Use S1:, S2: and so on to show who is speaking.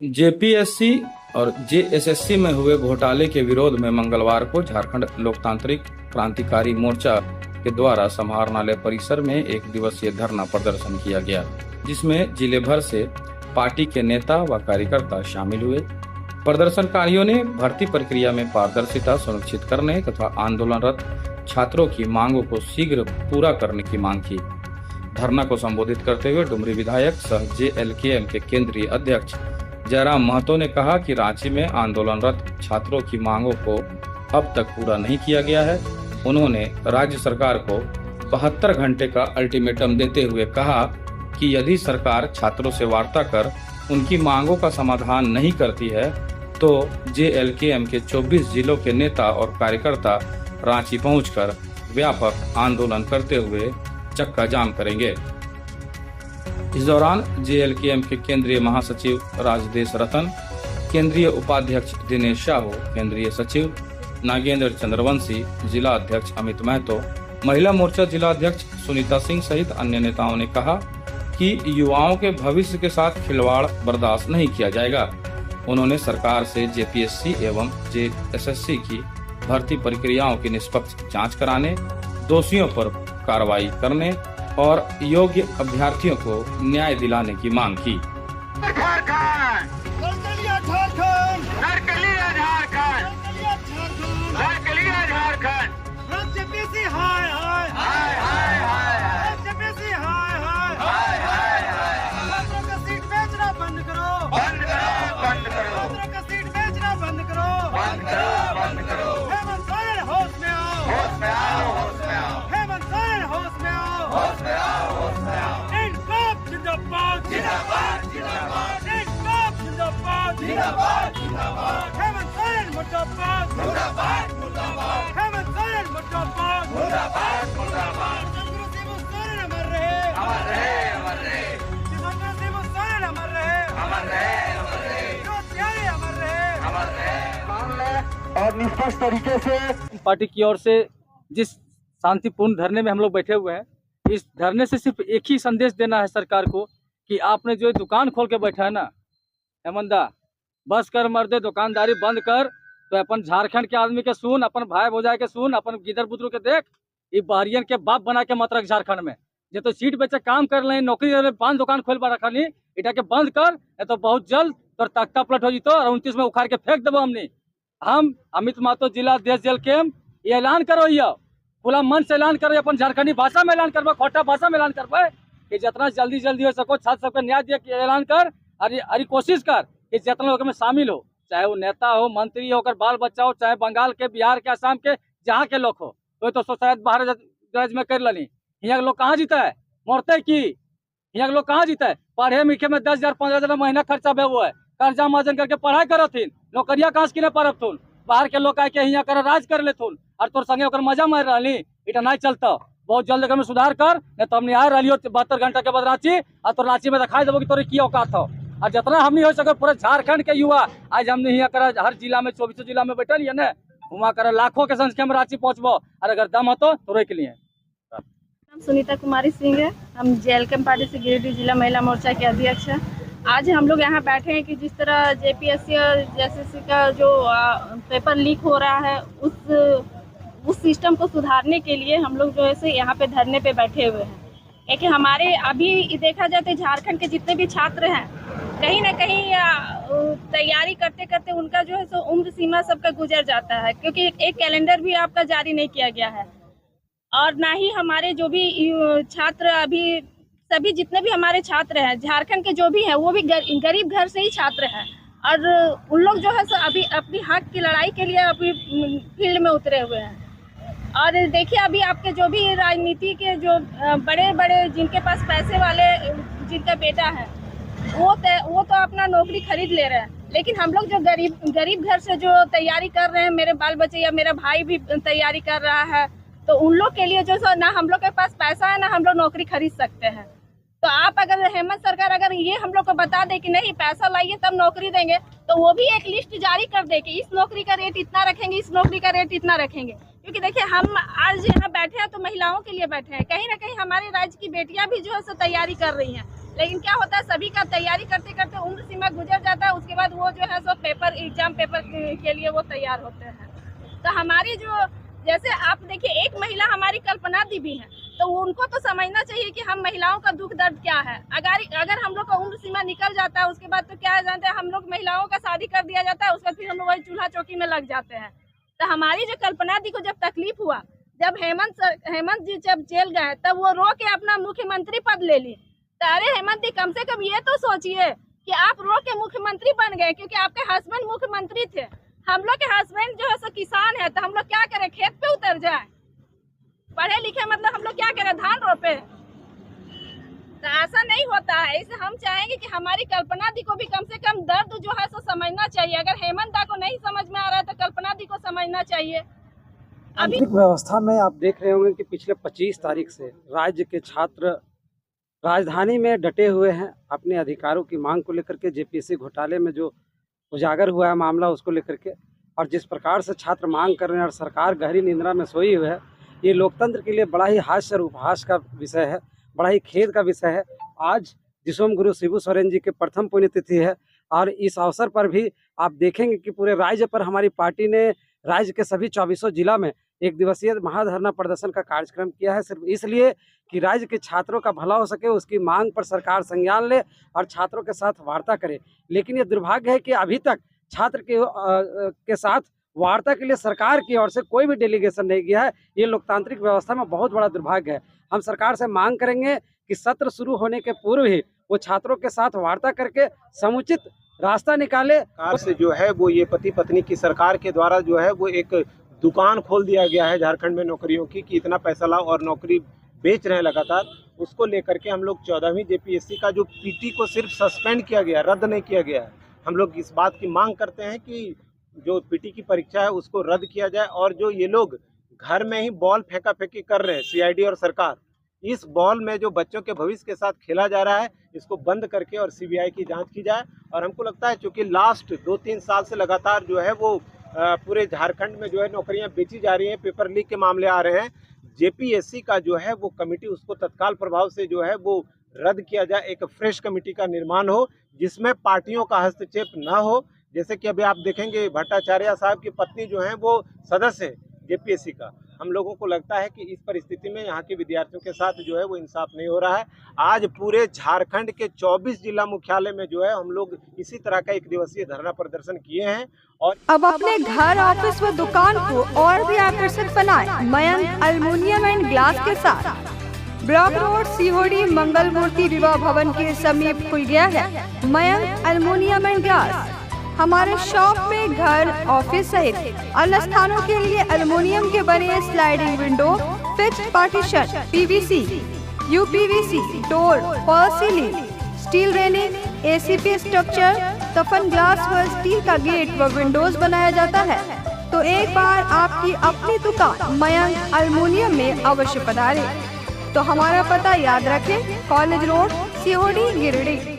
S1: JPSC और JSSC में हुए घोटाले के विरोध में मंगलवार को झारखंड लोकतांत्रिक क्रांतिकारी मोर्चा के द्वारा समाहरणालय परिसर में एक दिवसीय धरना प्रदर्शन किया गया, जिसमें जिले भर से पार्टी के नेता व कार्यकर्ता शामिल हुए। प्रदर्शनकारियों ने भर्ती प्रक्रिया में पारदर्शिता सुनिश्चित करने तथा आंदोलनरत छात्रों की मांगों को शीघ्र पूरा करने की मांग की। धरना को संबोधित करते हुए डुमरी विधायक सह जेएलकेएम के केंद्रीय अध्यक्ष जयराम महतो ने कहा कि रांची में आंदोलनरत छात्रों की मांगों को अब तक पूरा नहीं किया गया है। उन्होंने राज्य सरकार को 72 घंटे का अल्टीमेटम देते हुए कहा कि यदि सरकार छात्रों से वार्ता कर उनकी मांगों का समाधान नहीं करती है तो जेएलकेएम के 24 जिलों के नेता और कार्यकर्ता रांची पहुंचकर व्यापक आंदोलन करते हुए चक्का जाम करेंगे। इस दौरान जेएलकेएम के केंद्रीय महासचिव राजदेश रतन, केंद्रीय उपाध्यक्ष दिनेश साहू, केंद्रीय सचिव नागेंद्र चंद्रवंशी, जिला अध्यक्ष अमित महतो, महिला मोर्चा जिला अध्यक्ष सुनीता सिंह सहित अन्य नेताओं ने कहा कि युवाओं के भविष्य के साथ खिलवाड़ बर्दाश्त नहीं किया जाएगा। उन्होंने सरकार से जेपीएससी एवं जेएसएससी की भर्ती प्रक्रियाओं की निष्पक्ष जांच कराने, दोषियों पर कार्रवाई करने और योग्य अभ्यर्थियों को न्याय दिलाने की मांग की।
S2: और निष्पक्ष तरीके से
S3: पार्टी की ओर से जिस शांतिपूर्ण धरने में हम लोग बैठे हुए हैं, इस धरने से सिर्फ एक ही संदेश देना है सरकार को कि आपने जो दुकान खोल के बैठा है ना हेमंदा, बस कर मर्दे, दुकानदारी बंद कर। तो अपन झारखंड के आदमी के सुन, अपन भाई भौजाई के सुन, अपन गिदर बुदरू के देख, ये बहरियन के बाप बना के मत रख झारखंड में। ये तो सीट बेचे काम कर ले, नौकरी पान दुकान खोल पा रखा इटा के बंद कर, ये तो बहुत जल्द तो तख्ता पलट हो जीतो और 29 में उखाड़ के फेंक देवो। हमने हम अमित महतो जिला अध्यक्ष जेएलकेएम ये ऐलान करो, ये खुला मन से ऐलान करो, अपन झारखंडी भाषा में ऐलान करबो, खोटा भाषा में ऐलान करबो कि जितना जल्दी हो सको छात्र सबके न्याय दिए के ऐलान कर। अरे कोशिश कर कि जितना लोग में शामिल हो, चाहे वो नेता हो, मंत्री हो, बाल बच्चा हो, चाहे बंगाल के, बिहार के, असम के, जहाँ के लोग हो, तो शायद बाहर राज्य में कर लनी। यहाँ के लोग कहाँ जीता है, मरते की यहाँ के लोग कहाँ जीता है। पढ़े लिखे में 10,000 15,000 महीना खर्चा बे हुआ है, कर्जा मार्जन करके पढ़ाई करथिन, नौकरिया कहाँ से पारब थुन, बाहर के लोग आके यहाँ कर राज कर लेथुन और तोर संगे ओकर मजा मार रही। इटा नहीं चलता, बहुत जल्द में सुधार कर, नहीं तो हमने आए रही 72 घंटा के बाद रांची और तो रांची में दिखाई देवो कि तोरे की औकात हो। और जितना हमनी हो सके पूरे झारखंड के युवा आज हमने यहाँ कर हर जिला में 24 जिला में बैठल है ना, वहाँ कर लाखों के संख्या में रांची पहुँचबो और अगर दम हो तो रोक लिए।
S4: हम सुनीता कुमारी सिंह है, हम जेएलकेएम पार्टी से गिरिडीह जिला महिला मोर्चा के अध्यक्ष हैं। आज हम लोग यहाँ बैठे हैं कि जिस तरह जेपीएससी और जेएसएससी का जो पेपर लीक हो रहा है उस सिस्टम को सुधारने के लिए हम लोग जो है से यहाँ पे धरने पे बैठे हुए हैं। एक हमारे अभी देखा जाए तो झारखंड के जितने भी छात्र हैं कहीं ना कहीं तैयारी करते करते उनका जो है सो उम्र सीमा सबका गुजर जाता है, क्योंकि एक कैलेंडर भी आपका जारी नहीं किया गया है। और ना ही हमारे जो भी छात्र अभी सभी जितने भी हमारे छात्र हैं झारखंड के जो भी हैं वो भी गरीब घर से ही छात्र हैं और उन लोग जो है सो अभी अपनी हक की लड़ाई के लिए अभी फील्ड में उतरे हुए हैं। और देखिए अभी आपके जो भी राजनीति के जो बड़े बड़े जिनके पास पैसे वाले जिनका बेटा है वो तो अपना नौकरी खरीद ले रहे हैं, लेकिन हम लोग जो गरीब घर से जो तैयारी कर रहे हैं, मेरे बाल बच्चे या मेरा भाई भी तैयारी कर रहा है, तो उन लोग के लिए जो ना हम लोग के पास पैसा है ना हम लोग नौकरी खरीद सकते हैं। तो आप अगर हेमंत सरकार अगर ये हम लोग को बता दे कि नहीं पैसा लाइए तब नौकरी देंगे, तो वो भी एक लिस्ट जारी कर दे कि इस नौकरी का रेट इतना रखेंगे, इस नौकरी का रेट इतना रखेंगे। क्योंकि देखिए हम आज यहाँ बैठे हैं तो महिलाओं के लिए बैठे हैं, कहीं ना कहीं हमारे राज्य की बेटियां भी जो है सो तैयारी कर रही हैं, लेकिन क्या होता है सभी का तैयारी करते करते उम्र सीमा गुजर जाता है, उसके बाद वो जो है सो एग्जाम पेपर के लिए वो तैयार होते हैं। तो हमारी जो जैसे आप देखिए एक महिला हमारी कल्पना दी भी है, तो उनको तो समझना चाहिए कि हम महिलाओं का दुख दर्द क्या है। अगर हम लोग का उम्र सीमा निकल जाता है उसके बाद तो क्या जानते हैं हम लोग महिलाओं का शादी कर दिया जाता है, उसके बाद फिर हम लोग वही चूल्हा चौकी में लग जाते हैं। तो हमारी जो कल्पना दी को जब तकलीफ हुआ, जब हेमंत जी जब जेल गए तब वो रो के अपना मुख्यमंत्री पद ले ली। तो अरे हेमंत जी कम से कम ये तो सोचिए कि आप रो के मुख्यमंत्री बन गए, क्योंकि आपके हस्बैंड मुख्यमंत्री थे। हम लोग के हस्बैंड जो है सो किसान है, तो हम लोग क्या करें, खेत पे उतर जाए? पढ़े लिखे मतलब हम लोग क्या करें, धान रोपे? तो ऐसा नहीं होता है। इसे हम चाहेंगे कि हमारी कल्पना दी को भी कम से कम दर्द जो है सो समझना चाहिए। अगर हेमंत दा को नहीं समझ में आ रहा है तो कल्पना दी को समझना चाहिए।
S5: आंतरिक व्यवस्था में आप देख रहे होंगे कि पिछले 25 तारीख से राज्य के छात्र राजधानी में डटे हुए हैं अपने अधिकारों की मांग को लेकर के। जेपीएससी घोटाले में जो उजागर हुआ है मामला उसको लेकर के, और जिस प्रकार से छात्र मांग कर रहे हैं और सरकार गहरी निंद्रा में सोई हुई है, ये लोकतंत्र के लिए बड़ा ही हास्य और उपहास का विषय है, बड़ा ही खेद का विषय है। आज जिसोम गुरु शिबू सोरेन जी के प्रथम पुण्यतिथि है, और इस अवसर पर भी आप देखेंगे कि पूरे राज्य पर हमारी पार्टी ने राज्य के सभी 24 जिला में एक दिवसीय महाधरना प्रदर्शन का कार्यक्रम किया है, सिर्फ इसलिए कि राज्य के छात्रों का भला हो सके, उसकी मांग पर सरकार संज्ञान ले और छात्रों के साथ वार्ता करे। लेकिन ये दुर्भाग्य है कि अभी तक छात्र के साथ वार्ता के लिए सरकार की ओर से कोई भी डेलीगेशन नहीं गया है। ये लोकतांत्रिक व्यवस्था में बहुत बड़ा दुर्भाग्य है। हम सरकार से मांग करेंगे कि सत्र शुरू होने के पूर्व ही वो छात्रों के साथ वार्ता करके समुचित रास्ता निकाले।
S6: सरकार से जो है वो ये पति पत्नी की सरकार के द्वारा जो है वो एक दुकान खोल दिया गया है झारखंड में नौकरियों की, कि इतना पैसा लाओ और नौकरी बेच रहे हैं लगातार। उसको लेकर के हम लोग 14वीं जेपीएससी का जो पीटी को सिर्फ सस्पेंड किया गया, रद्द नहीं किया गया है, हम लोग इस बात की मांग करते हैं कि जो पीटी की परीक्षा है उसको रद्द किया जाए। और जो ये लोग घर में ही बॉल फेंका फेंकी कर रहे हैं, सीआईडी और सरकार, इस बॉल में जो बच्चों के भविष्य के साथ खेला जा रहा है, इसको बंद करके और सीबीआई की जांच की जाए। और हमको लगता है चूँकि लास्ट 2-3 साल से लगातार जो है वो पूरे झारखंड में जो है नौकरियां बेची जा रही हैं, पेपर लीक के मामले आ रहे हैं। जेपीएससी का जो है वो कमेटी, उसको तत्काल प्रभाव से जो है वो रद्द किया जाए, एक फ्रेश कमेटी का निर्माण हो जिसमें पार्टियों का हस्तक्षेप ना हो। जैसे कि अभी आप देखेंगे भट्टाचार्य साहब की पत्नी जो है वो सदस्य है जेपीएससी का। हम लोगों को लगता है कि इस परिस्थिति में यहाँ के विद्यार्थियों के साथ जो है वो इंसाफ नहीं हो रहा है। आज पूरे झारखंड के 24 जिला मुख्यालय में जो है हम लोग इसी तरह का एक दिवसीय धरना प्रदर्शन किए हैं। और
S7: अब अपने घर, ऑफिस व दुकान को और भी आकर्षक बनाएं मयंक एल्युमिनियम एंड ग्लास के साथ। ब्लॉक रोड सीहोड़ी मंगल मूर्ति विवाह भवन के समीप खुल गया है मयंक एल्युमिनियम एंड ग्लास। हमारे शॉप में घर, ऑफिस सहित अन्य स्थानों के लिए एल्युमिनियम के बने sliding window, fixed partition, PVC, UPVC, door, fall ceiling, steel railing, ACP structure, toughen glass व स्टील का गेट व विंडोज बनाया जाता है। तो एक बार आपकी अपनी दुकान मयंक एल्युमिनियम में अवश्य पधारें। तो हमारा पता याद रखें, कॉलेज रोड, सीहोड़ी, गिरिडीह।